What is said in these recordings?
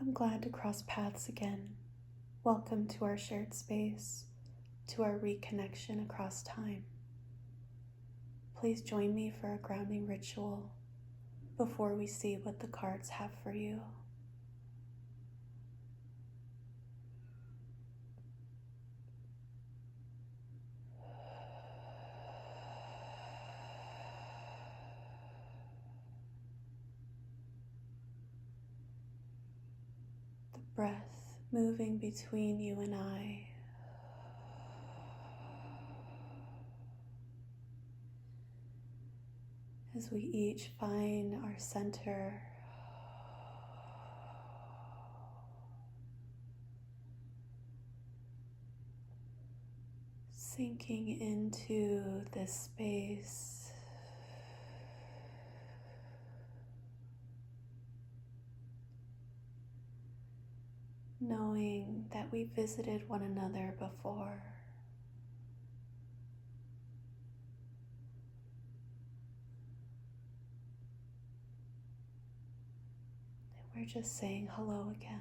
I'm glad to cross paths again. Welcome to our shared space, to our reconnection across time. Please join me for a grounding ritual before we see what the cards have for you. The breath moving between you and I. As we each find our center. Sinking into this space. Knowing that we visited one another before. And we're just saying hello again.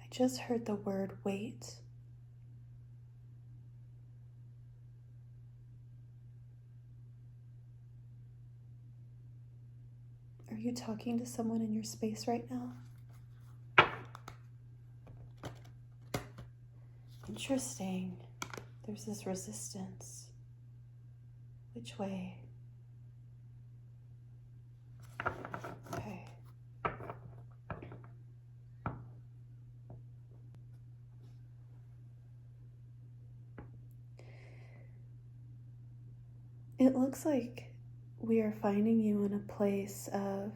I just heard the word wait. Are you talking to someone in your space right now? Interesting. There's this resistance. Which way? Okay. It looks like we are finding you in a place of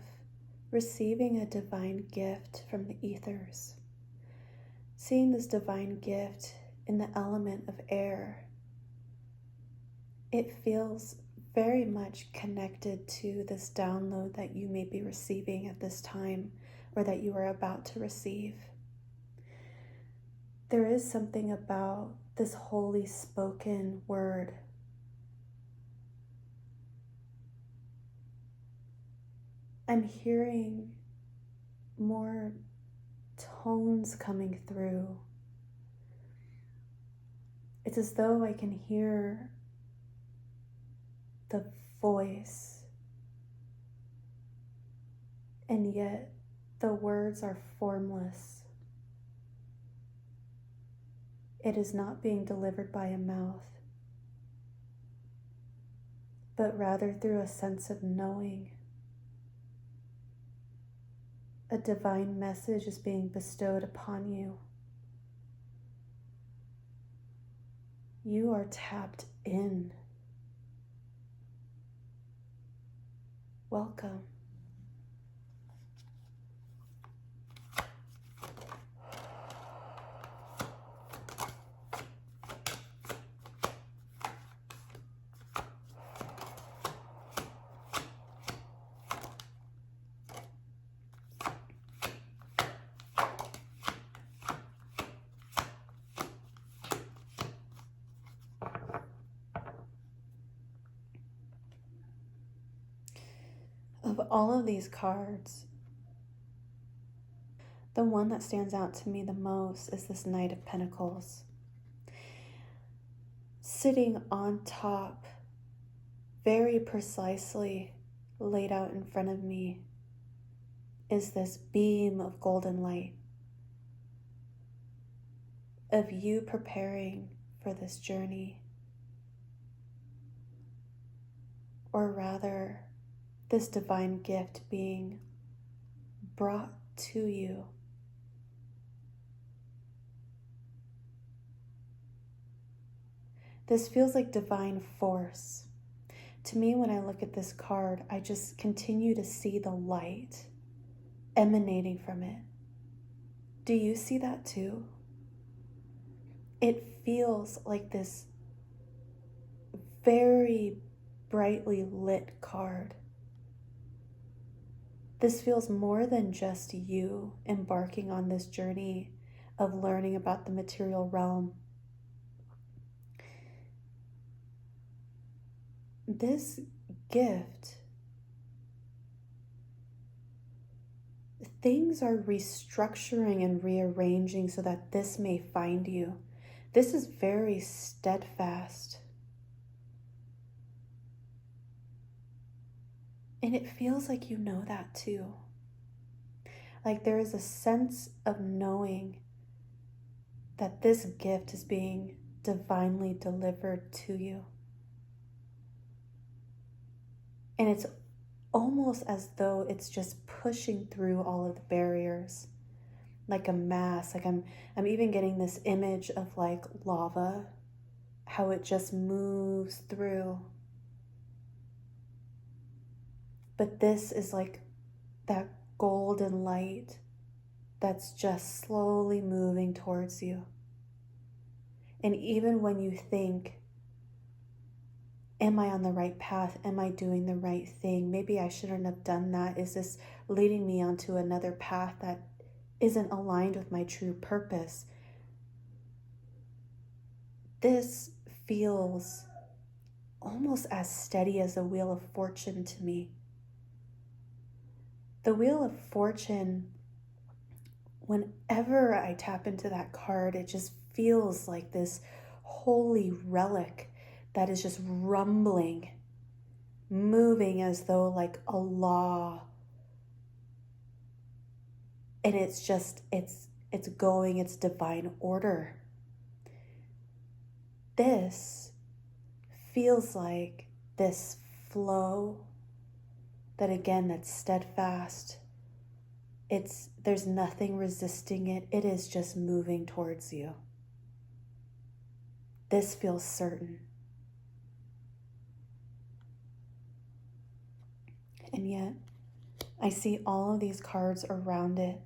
receiving a divine gift from the ethers. Seeing this divine gift in the element of air, it feels very much connected to this download that you may be receiving at this time or that you are about to receive. There is something about this holy spoken word. I'm hearing more tones coming through. It's as though I can hear the voice, and yet the words are formless. It is not being delivered by a mouth, but rather through a sense of knowing. A divine message is being bestowed upon you. You are tapped in. Welcome. Of all of these cards, the one that stands out to me the most is this Knight of Pentacles. Sitting on top, very precisely laid out in front of me, is this beam of golden light, of you preparing for this journey, or rather, this divine gift being brought to you. This feels like divine force. To me, when I look at this card, I just continue to see the light emanating from it. Do you see that too? It feels like this very brightly lit card. This feels more than just you embarking on this journey of learning about the material realm. This gift, things are restructuring and rearranging so that this may find you. This is very steadfast. And it feels like you know that too. Like there is a sense of knowing that this gift is being divinely delivered to you. And it's almost as though it's just pushing through all of the barriers, like a mass. Like I'm even getting this image of like lava, how it just moves through. But this is like that golden light that's just slowly moving towards you. And even when you think, am I on the right path? Am I doing the right thing? Maybe I shouldn't have done that. Is this leading me onto another path that isn't aligned with my true purpose? This feels almost as steady as the Wheel of Fortune to me. The Wheel of Fortune, whenever I tap into that card, it just feels like this holy relic that is just rumbling, moving as though like a law. And it's going, it's divine order. This feels like this flow that again, that's steadfast. There's nothing resisting it. It is just moving towards you. This feels certain. And yet, I see all of these cards around it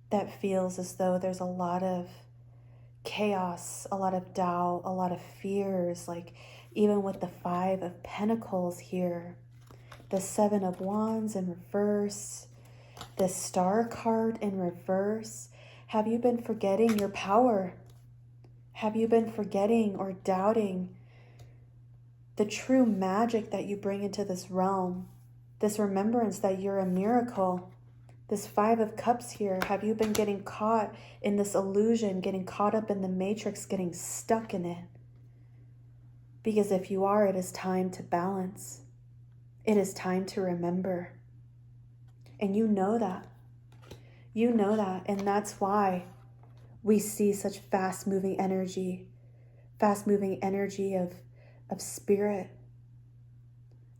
that feels as though there's a lot of chaos, a lot of doubt, a lot of fears, like even with the 5 of Pentacles here, the 7 of Wands in reverse, the Star card in reverse. Have you been forgetting your power? Have you been forgetting or doubting the true magic that you bring into this realm? This remembrance that you're a miracle. This 5 of Cups here, have you been getting caught in this illusion, getting caught up in the matrix, getting stuck in it? Because if you are, it is time to balance. It is time to remember. And you know that. You know that. And that's why we see such fast-moving energy of spirit,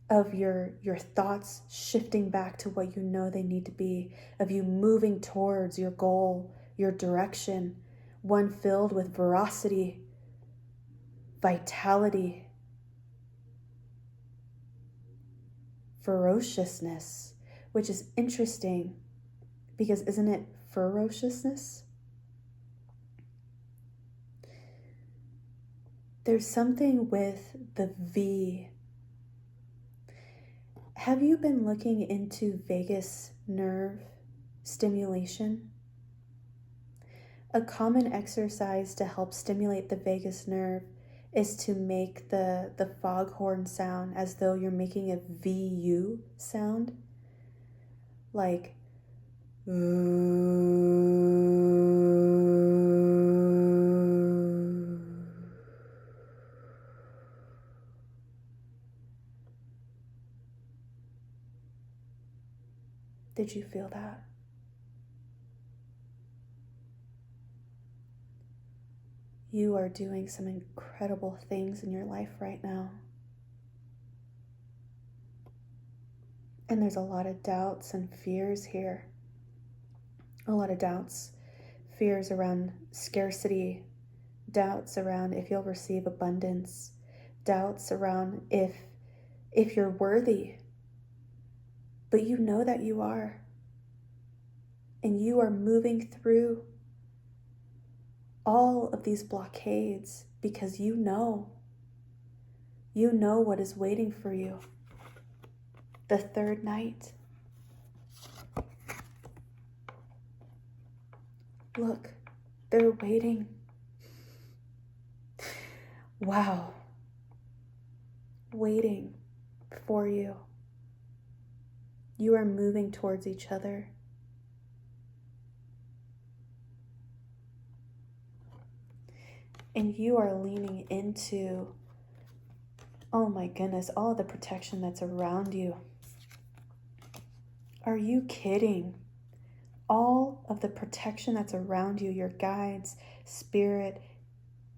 of your thoughts shifting back to what you know they need to be, of you moving towards your goal, your direction, one filled with veracity, vitality, ferociousness, which is interesting because isn't it ferociousness? There's something with the V. Have you been looking into vagus nerve stimulation? A common exercise to help stimulate the vagus nerve is to make the foghorn sound as though you're making a VU sound. Like, did you feel that? You are doing some incredible things in your life right now. And there's a lot of doubts and fears here. a lot of doubts, fears around scarcity, doubts around if you'll receive abundance, doubts around if you're worthy. But you know that you are. And you are moving through all of these blockades because you know what is waiting for you. The third night. Look, they're waiting. Wow. Waiting for you. You are moving towards each other. And you are leaning into, oh my goodness, all of the protection that's around you. Are you kidding? All of the protection that's around you, your guides, spirit,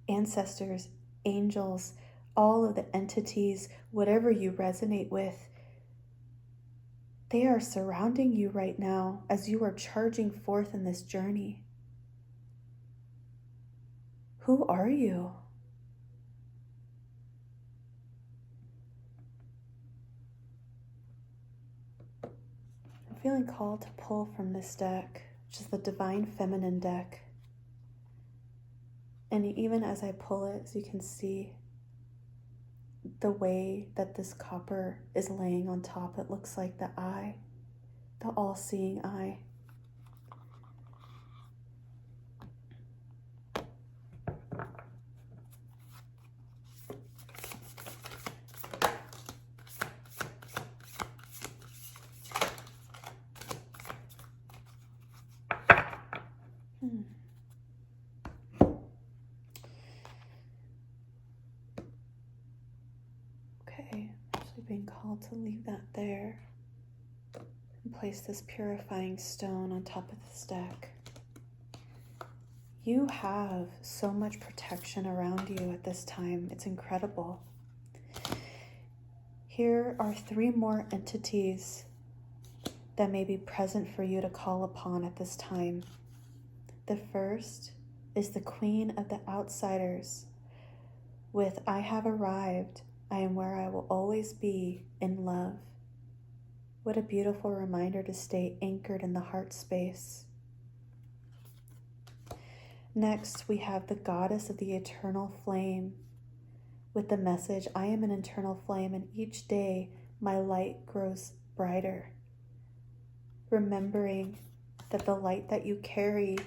ancestors, angels, all of the entities, whatever you resonate with, they are surrounding you right now as you are charging forth in this journey. Who are you? I'm feeling called to pull from this deck, which is the Divine Feminine deck. And even as I pull it, as you can see, the way that this copper is laying on top, it looks like the eye, the all-seeing eye. Okay, I'm actually being called to leave that there and place this purifying stone on top of this deck. You have so much protection around you at this time. It's incredible. Here are 3 more entities that may be present for you to call upon at this time. The first is the Queen of the Outsiders with I have arrived. I am where I will always be in love. What a beautiful reminder to stay anchored in the heart space. Next, we have the Goddess of the Eternal Flame with the message, I am an eternal flame and each day my light grows brighter. Remembering that the light that you carry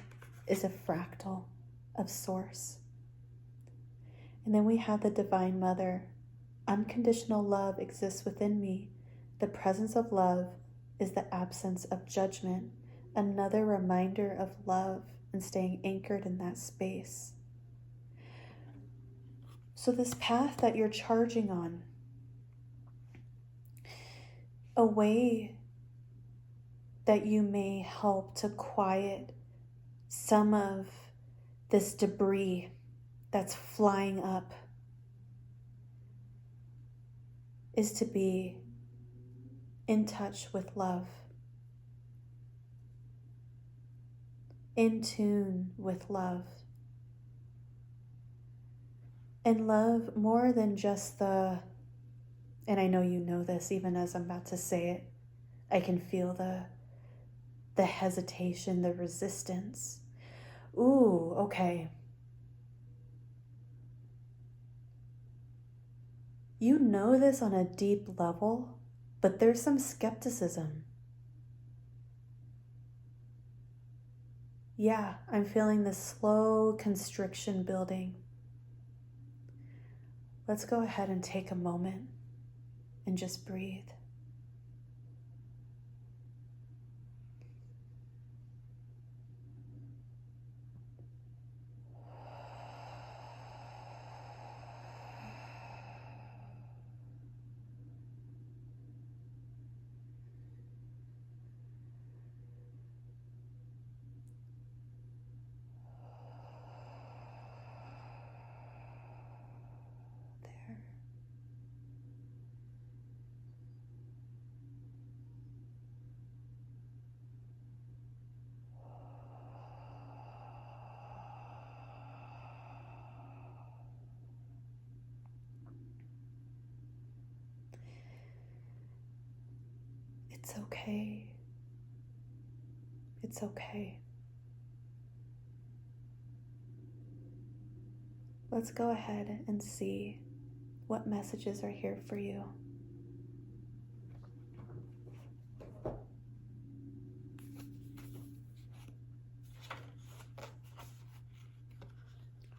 is a fractal of Source. And then we have the Divine Mother. Unconditional love exists within me. The presence of love is the absence of judgment. Another reminder of love and staying anchored in that space. So this path that you're charging on, a way that you may help to quiet some of this debris that's flying up is to be in touch with love, in tune with love. And love more than just and I know you know this, even as I'm about to say it, I can feel the hesitation, the resistance. Ooh, okay. You know this on a deep level, but there's some skepticism. Yeah, I'm feeling this slow constriction building. Let's go ahead and take a moment and just breathe. It's okay. It's okay. Let's go ahead and see what messages are here for you.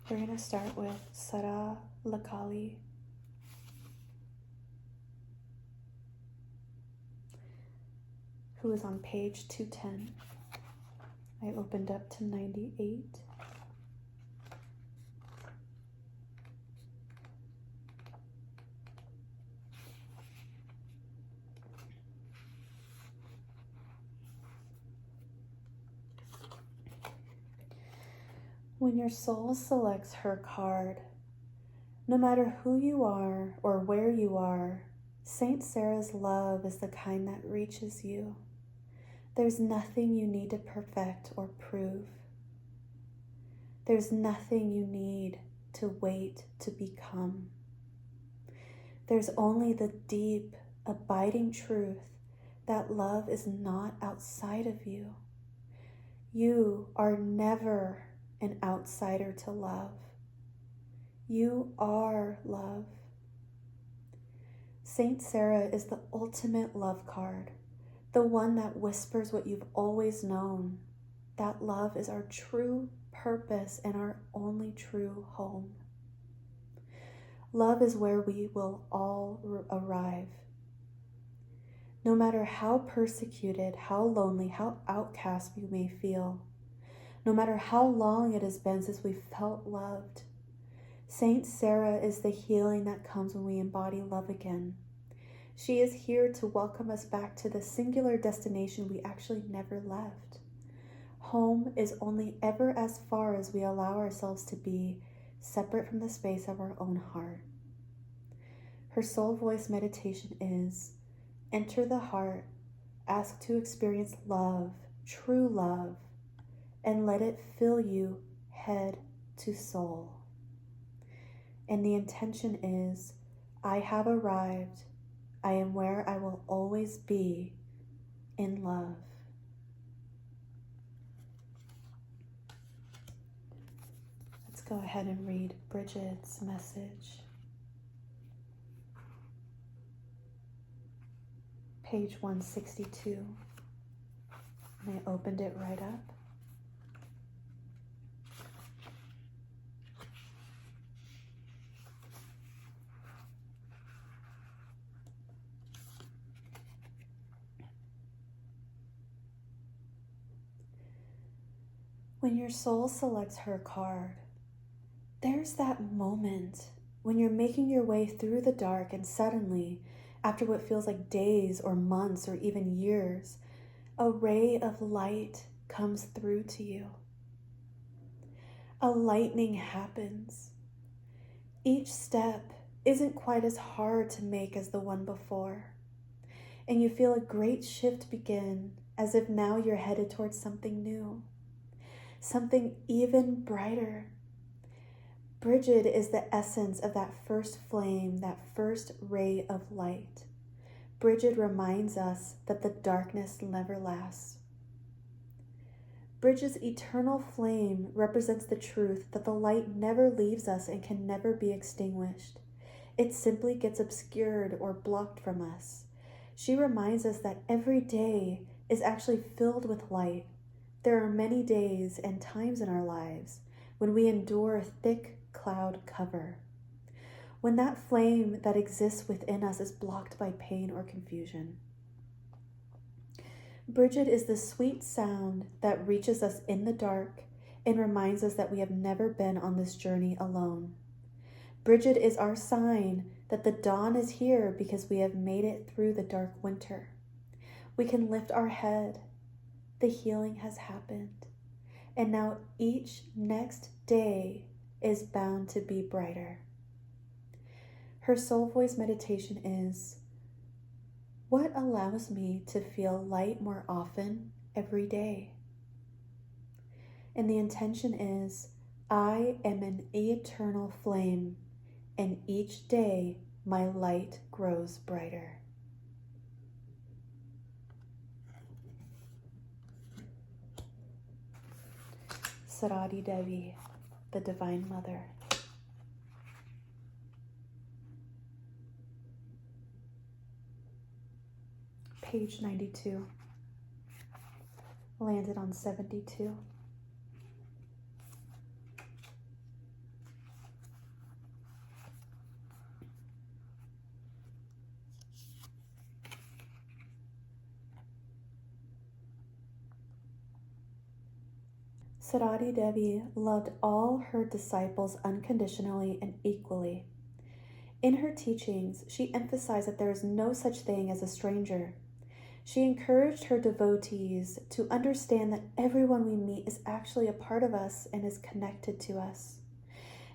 We're going to start with Sara Lakali. Who is on page 210. I opened up to 98. When your soul selects her card, no matter who you are or where you are, Saint Sarah's love is the kind that reaches you. There's nothing you need to perfect or prove. There's nothing you need to wait to become. There's only the deep, abiding truth that love is not outside of you. You are never an outsider to love. You are love. Saint Sarah is the ultimate love card, the one that whispers what you've always known, that love is our true purpose and our only true home. Love is where we will all arrive. No matter how persecuted, how lonely, how outcast you may feel, no matter how long it has been since we felt loved, Saint Sarah is the healing that comes when we embody love again. She is here to welcome us back to the singular destination we actually never left. Home is only ever as far as we allow ourselves to be separate from the space of our own heart. Her soul voice meditation is: enter the heart, ask to experience love, true love, and let it fill you head to soul. And the intention is, I have arrived. I am where I will always be, in love. Let's go ahead and read Bridget's message. Page 162. And I opened it right up. When your soul selects her card, there's that moment when you're making your way through the dark and suddenly, after what feels like days or months or even years, a ray of light comes through to you. A lightning happens. Each step isn't quite as hard to make as the one before, and you feel a great shift begin, as if now you're headed towards something new. Something even brighter. Bridget is the essence of that first flame, that first ray of light. Bridget reminds us that the darkness never lasts. Bridget's eternal flame represents the truth that the light never leaves us and can never be extinguished. It simply gets obscured or blocked from us. She reminds us that every day is actually filled with light. There are many days and times in our lives when we endure a thick cloud cover, when that flame that exists within us is blocked by pain or confusion. Bridget is the sweet sound that reaches us in the dark and reminds us that we have never been on this journey alone. Bridget is our sign that the dawn is here because we have made it through the dark winter. We can lift our head. The healing has happened, and now each next day is bound to be brighter. Her soul voice meditation is: what allows me to feel light more often every day? And the intention is, I am an eternal flame, and each day my light grows brighter. Saradi Devi, the Divine Mother. Page 92. Landed on 72. Saradi Devi loved all her disciples unconditionally and equally. In her teachings, she emphasized that there is no such thing as a stranger. She encouraged her devotees to understand that everyone we meet is actually a part of us and is connected to us.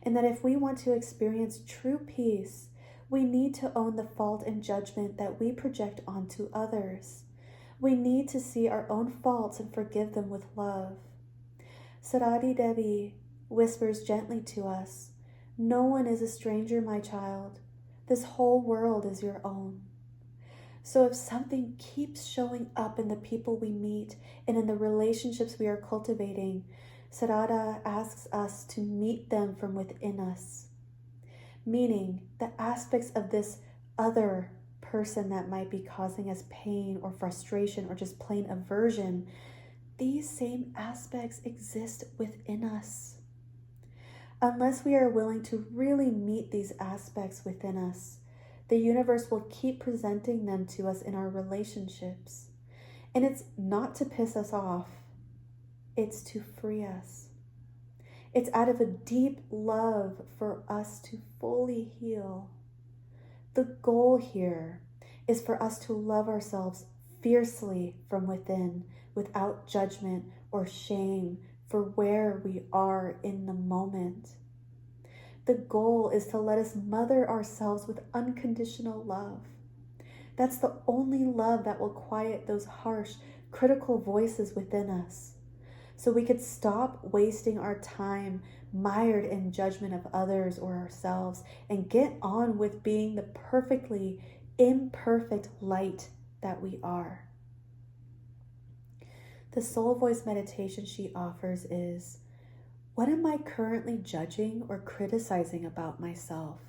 And that if we want to experience true peace, we need to own the fault and judgment that we project onto others. We need to see our own faults and forgive them with love. Saradi Devi whispers gently to us, "No one is a stranger, my child. This whole world is your own." So if something keeps showing up in the people we meet and in the relationships we are cultivating, Sarada asks us to meet them from within us. Meaning the aspects of this other person that might be causing us pain or frustration or just plain aversion, these same aspects exist within us. Unless we are willing to really meet these aspects within us, the universe will keep presenting them to us in our relationships. And it's not to piss us off, it's to free us. It's out of a deep love for us to fully heal. The goal here is for us to love ourselves fiercely from within, without judgment or shame for where we are in the moment. The goal is to let us mother ourselves with unconditional love. That's the only love that will quiet those harsh, critical voices within us. So we could stop wasting our time mired in judgment of others or ourselves and get on with being the perfectly imperfect light that we are. The soul voice meditation she offers is, what am I currently judging or criticizing about myself?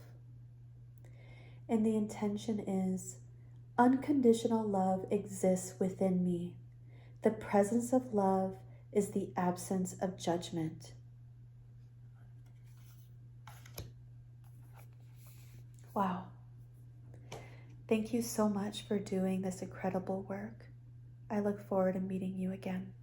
And the intention is, unconditional love exists within me. The presence of love is the absence of judgment. Wow. Thank you so much for doing this incredible work. I look forward to meeting you again.